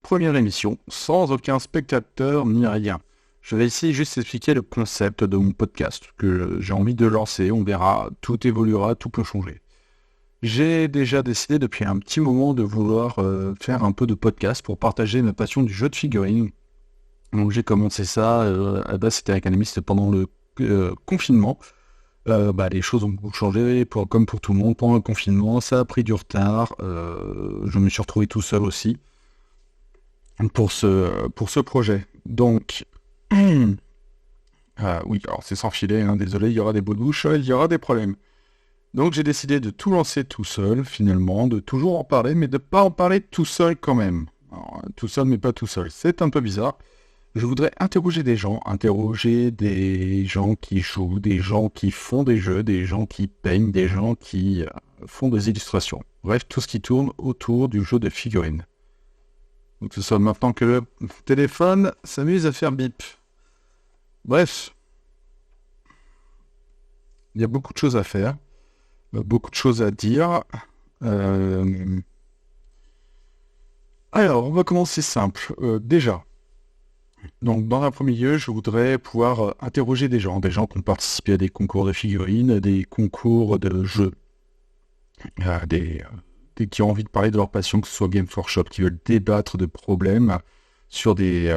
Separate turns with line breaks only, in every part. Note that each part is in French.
première émission, sans aucun spectateur ni rien. Je vais ici juste expliquer le concept de mon podcast que j'ai envie de lancer. On verra, tout évoluera, tout peut changer. J'ai déjà décidé depuis un petit moment de vouloir faire un peu de podcast pour partager ma passion du jeu de figurines. Donc j'ai commencé ça, à la base c'était avec un ami, c'était pendant le confinement. Les choses ont beaucoup changé, comme pour tout le monde, pendant le confinement, ça a pris du retard. Je me suis retrouvé tout seul aussi pour ce projet. Donc, oui, alors c'est sans filet, hein, désolé, il y aura des bouts de bouche, il y aura des problèmes. Donc j'ai décidé de tout lancer tout seul, finalement, de toujours en parler, mais de ne pas en parler tout seul quand même. Alors, tout seul, mais pas tout seul. C'est un peu bizarre. Je voudrais interroger des gens qui jouent, des gens qui font des jeux, des gens qui peignent, des gens qui font des illustrations. Bref, tout ce qui tourne autour du jeu de figurines. Donc ce soit maintenant que le téléphone s'amuse à faire bip. Bref, il y a beaucoup de choses à faire, beaucoup de choses à dire. Alors, on va commencer simple. Déjà, donc dans un premier lieu, je voudrais pouvoir interroger des gens qui ont participé à des concours de figurines, des concours de jeux, qui ont envie de parler de leur passion, que ce soit Games Workshop, qui veulent débattre de problèmes sur des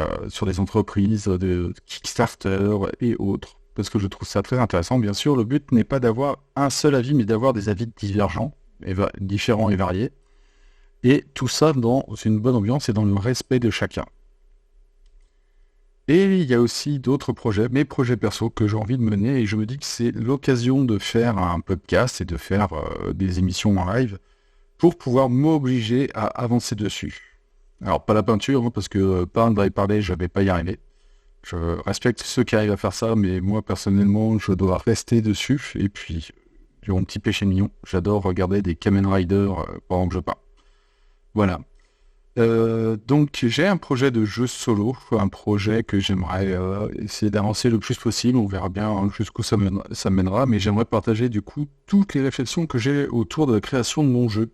entreprises de Kickstarter et autres. Parce que je trouve ça très intéressant. Bien sûr, le but n'est pas d'avoir un seul avis, mais d'avoir des avis divergents, différents et variés. Et tout ça dans une bonne ambiance et dans le respect de chacun. Et il y a aussi d'autres projets, mes projets perso que j'ai envie de mener, et je me dis que c'est l'occasion de faire un podcast et de faire des émissions en live pour pouvoir m'obliger à avancer dessus. Alors, pas la peinture, hein, parce que peindre et parler, je vais pas y arriver. Je respecte ceux qui arrivent à faire ça, mais moi, personnellement, je dois rester dessus. Et puis, j'ai mon petit péché mignon. J'adore regarder des Kamen Rider pendant que je peins. Voilà. Donc, j'ai un projet de jeu solo, un projet que j'aimerais essayer d'avancer le plus possible. On verra bien jusqu'où ça mènera, mais j'aimerais partager du coup toutes les réflexions que j'ai autour de la création de mon jeu.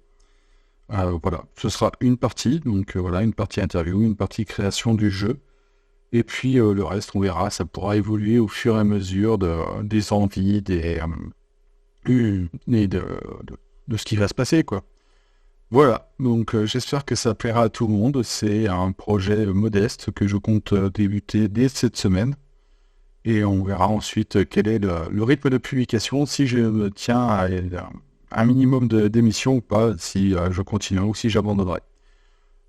Voilà, ce sera une partie, donc voilà, une partie interview, une partie création du jeu. Et puis le reste, on verra, ça pourra évoluer au fur et à mesure des envies, et de ce qui va se passer, quoi. Voilà, donc j'espère que ça plaira à tout le monde. C'est un projet modeste que je compte débuter dès cette semaine. Et on verra ensuite quel est le rythme de publication, si je me tiens à un minimum d'émissions ou pas, si je continue ou si j'abandonnerai.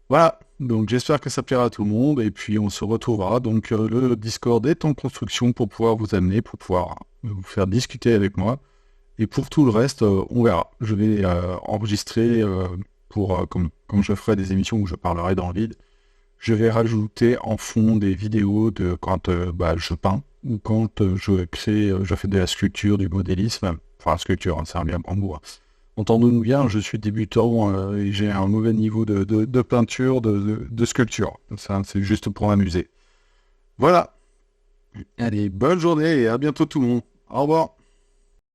Voilà, donc j'espère que ça plaira à tout le monde. Et puis on se retrouvera. Donc le Discord est en construction pour pouvoir vous amener, pour pouvoir vous faire discuter avec moi. Et pour tout le reste, on verra. Je vais enregistrer comme je ferai des émissions où je parlerai dans le vide. Je vais rajouter en fond des vidéos de quand je peins ou quand je fais de la sculpture, du modélisme. Enfin, sculpture, hein, c'est un bien grand mot. Hein. Entendons-nous bien, je suis débutant et j'ai un mauvais niveau de peinture, de sculpture. Ça, c'est juste pour m'amuser. Voilà. Allez, bonne journée et à bientôt tout le monde. Au revoir.